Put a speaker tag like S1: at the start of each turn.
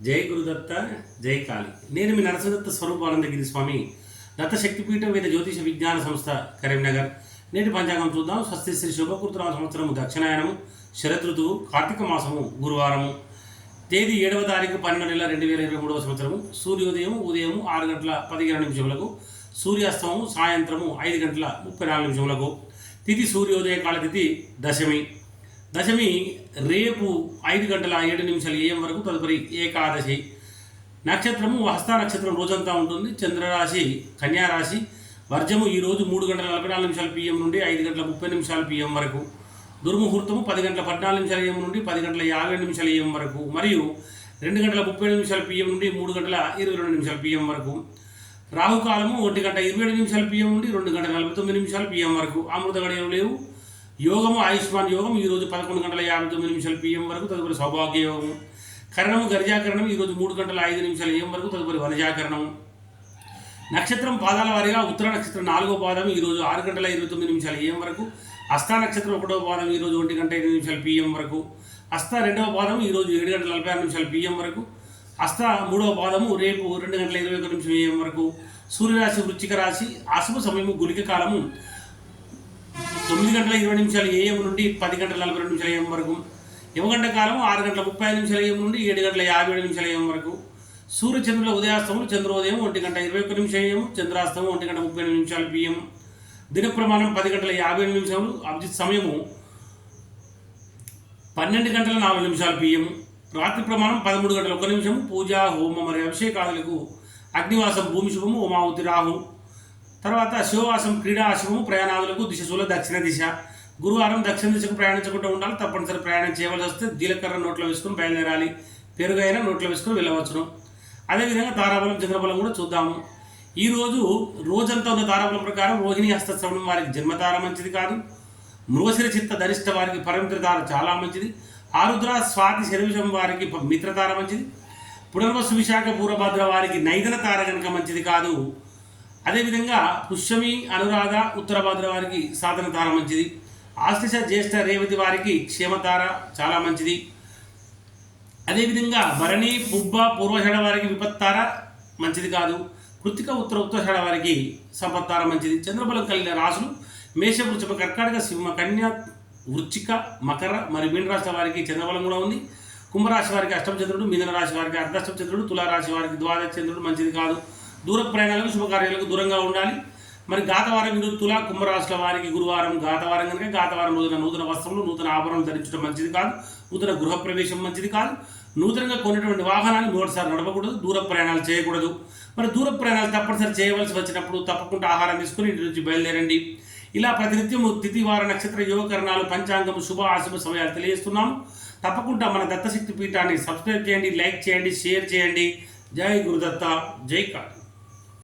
S1: జై గురుదత్త, జై కాళి. నేను మీ నరసదత్త స్వరూపానందగిరి స్వామి, దత్త శక్తిపీఠం వేద జ్యోతిష విజ్ఞాన సంస్థ కరీంనగర్. నేటి పంచాంగం చూద్దాం. స్వస్తి శ్రీ శుభకృతనామ సంవత్సరము దక్షిణాయనము, శరదృతువు, కార్తీక మాసము, గురువారము. తేదీ 7వ తారీఖు 12 నెల 2023 సంవత్సరము. సూర్యోదయం ఉదయం 6 గంటల 15 నిమిషములకు, సూర్యాస్తమము సాయంత్రము 5 గంటల 34 నిమిషములకు. తిథి సూర్యోదయ కాల తిథి దశమి. దశమి రేపు 5 గంటల 7 నిమిషాలు AM వరకు. తదుపరి ఏకాదశి. నక్షత్రము హస్త నక్షత్రం రోజంతా ఉంటుంది. చంద్రరాశి కన్యారాశి. వర్జము ఈరోజు 3 గంటల 44 నిమిషాలు PM నుండి 5 గంటల 30 నిమిషాలు PM వరకు. దుర్ముహూర్తము 10 గంటల 14 నిమిషాలు AM నుండి 10 గంటల 50 నిమిషాలు AM వరకు. మరియు 2 గంటల 30 నిమిషాలు PM నుండి 3 గంటల 22 నిమిషాలు PM వరకు. రాహుకాలము 1 గంట 27 నిమిషాలు PM నుండి 2 గంటల 49 నిమిషాలు PM వరకు. అమృత గడియలు లేవు. యోగము ఆయుష్మాన్ యోగం ఈరోజు 11 గంటల 59 నిమిషాలు PM వరకు. తదుపరి సౌభాగ్య యోగము. కరణము గర్జాకరణం ఈరోజు 3 గంటల 5 నిమిషాలు AM వరకు. తదుపరి వనజాకరణం. నక్షత్రం పాదాల వారిగా ఉత్తర నక్షత్రం 4వ పాదం ఈరోజు 6 గంటల 29 నిమిషాలు AM వరకు. హస్త నక్షత్రం 1వ పాదం ఈరోజు 1 గంట 5 నిమిషాలు PM వరకు. హస్త 2వ పాదం ఈరోజు 7 గంటల 46 నిమిషాలు PM వరకు. హస్త 3వ పాదము రేపు 2 గంటల 21 నిమిషాలు AM వరకు. సూర్యరాశి వృశ్చిక రాశి. అశుభ సమయము గుళిక కాలము 9 గంటల 20 నిమిషాలు AM నుండి 10 గంటల 42 నిమిషాలు AM వరకు. యమగంట కాలం 6 గంటల 35 నిమిషాలు AM నుండి 7 గంటల 57 నిమిషాలు AM వరకు. సూర్యచంద్రుల ఉదయాస్తములు చంద్రోదయం 1 గంట 21 నిమిషాలు AM, చంద్రాస్తమం 1 గంట 30 నిమిషాలు PM. దిన ప్రమాణం 10 గంటల 50 నిమిషాలు. అభిజిత్ సమయము 12 గంటల 4 నిమిషాలు PM. రాత్రి ప్రమాణం 13 గంటల 1 నిమిషము. పూజ హోమం మరియు అభిషేకాదులకు అగ్నివాసం భూమి శుభము, ఉమావతి రాహు. తర్వాత శివవాసం క్రీడా అశుభము, ప్రయాణాదులకు దిశ దక్షిణ దిశ. గురువారం దక్షిణ దిశకు ప్రయాణించకుండా ఉండాలి. తప్పనిసరి ప్రయాణం చేయవలసి వస్తే జీలకర్ర నోట్లో వేసుకుని బయలుదేరాలి. పెరుగైనా నోట్లో వేసుకుని వెళ్ళవచ్చును. అదేవిధంగా తారాబలం చంద్రబలం కూడా చూద్దాము. ఈరోజు రోజంతా ఉన్న తారాబలం ప్రకారం రోహిణి హస్తశ్రవణం వారికి జన్మతార మంచిది కాదు. మృగశిర చిత్త ధనిష్ట వారికి పరమిత్రతార చాలా మంచిది. ఆరుద్ర స్వాతి శనివిషం వారికి మిత్రతార మంచిది. పునర్వసు విశాఖ పూర్వభద్ర వారికి నైదన తార కనుక మంచిది కాదు. అదేవిధంగా పుష్యమి అనురాధ ఉత్తరభద్ర వారికి సాధన తార మంచిది. ఆశ్లేష జ్యేష్ఠ రేవతి వారికి క్షేమతార చాలా మంచిది. అదేవిధంగా భరణి పుబ్బ పూర్వషాఢ వారికి విపత్తార మంచిది కాదు. కృతిక ఉత్తరాషాఢ వారికి సంపత్తార మంచిది. చంద్రబలం కలిగిన రాశులు మేష వృషభ కర్కాటక సింహ కన్య వృచ్చిక మకర మరియు మీన రాశి వారికి చంద్రబలం కూడా ఉంది. కుంభరాశి వారికి అష్టమ చంద్రుడు, మీన రాశి వారికి అర్ధాష్టమ చంద్రుడు, తులారాశి వారికి ద్వాదశ చంద్రుడు మంచిది కాదు. దూర ప్రయాణాలకు శుభకార్యాలకు దూరంగా ఉండాలి. మరి గాతవారం ఈరోజు తులా కుంభరాశుల వారికి గురువారం గాతవారం కనుక గాతవారం రోజున నూతన వస్త్రములు నూతన ఆభరణలు ధరించడం మంచిది కాదు. నూతన గృహప్రవేశం మంచిది కాదు. నూతనంగా కొనేటువంటి వాహనాన్ని 3 సార్లు నడపకూడదు. దూర ప్రయాణాలు చేయకూడదు. మరి దూర ప్రయాణాలు తప్పనిసరి చేయవలసి వచ్చినప్పుడు తప్పకుండా ఆహారం తీసుకుని ఇంటి నుంచి బయలుదేరండి. ఇలా ప్రతినిత్యము తిథి వార నక్షత్ర యోగకరణాలు పంచాంగము శుభ అశుభ సమయాలు తెలియజేస్తున్నాము. తప్పకుండా మన దత్తశక్తి పీఠాన్ని సబ్స్క్రైబ్ చేయండి, లైక్ చేయండి, షేర్ చేయండి. జై గురుదత్త, జై కాళి.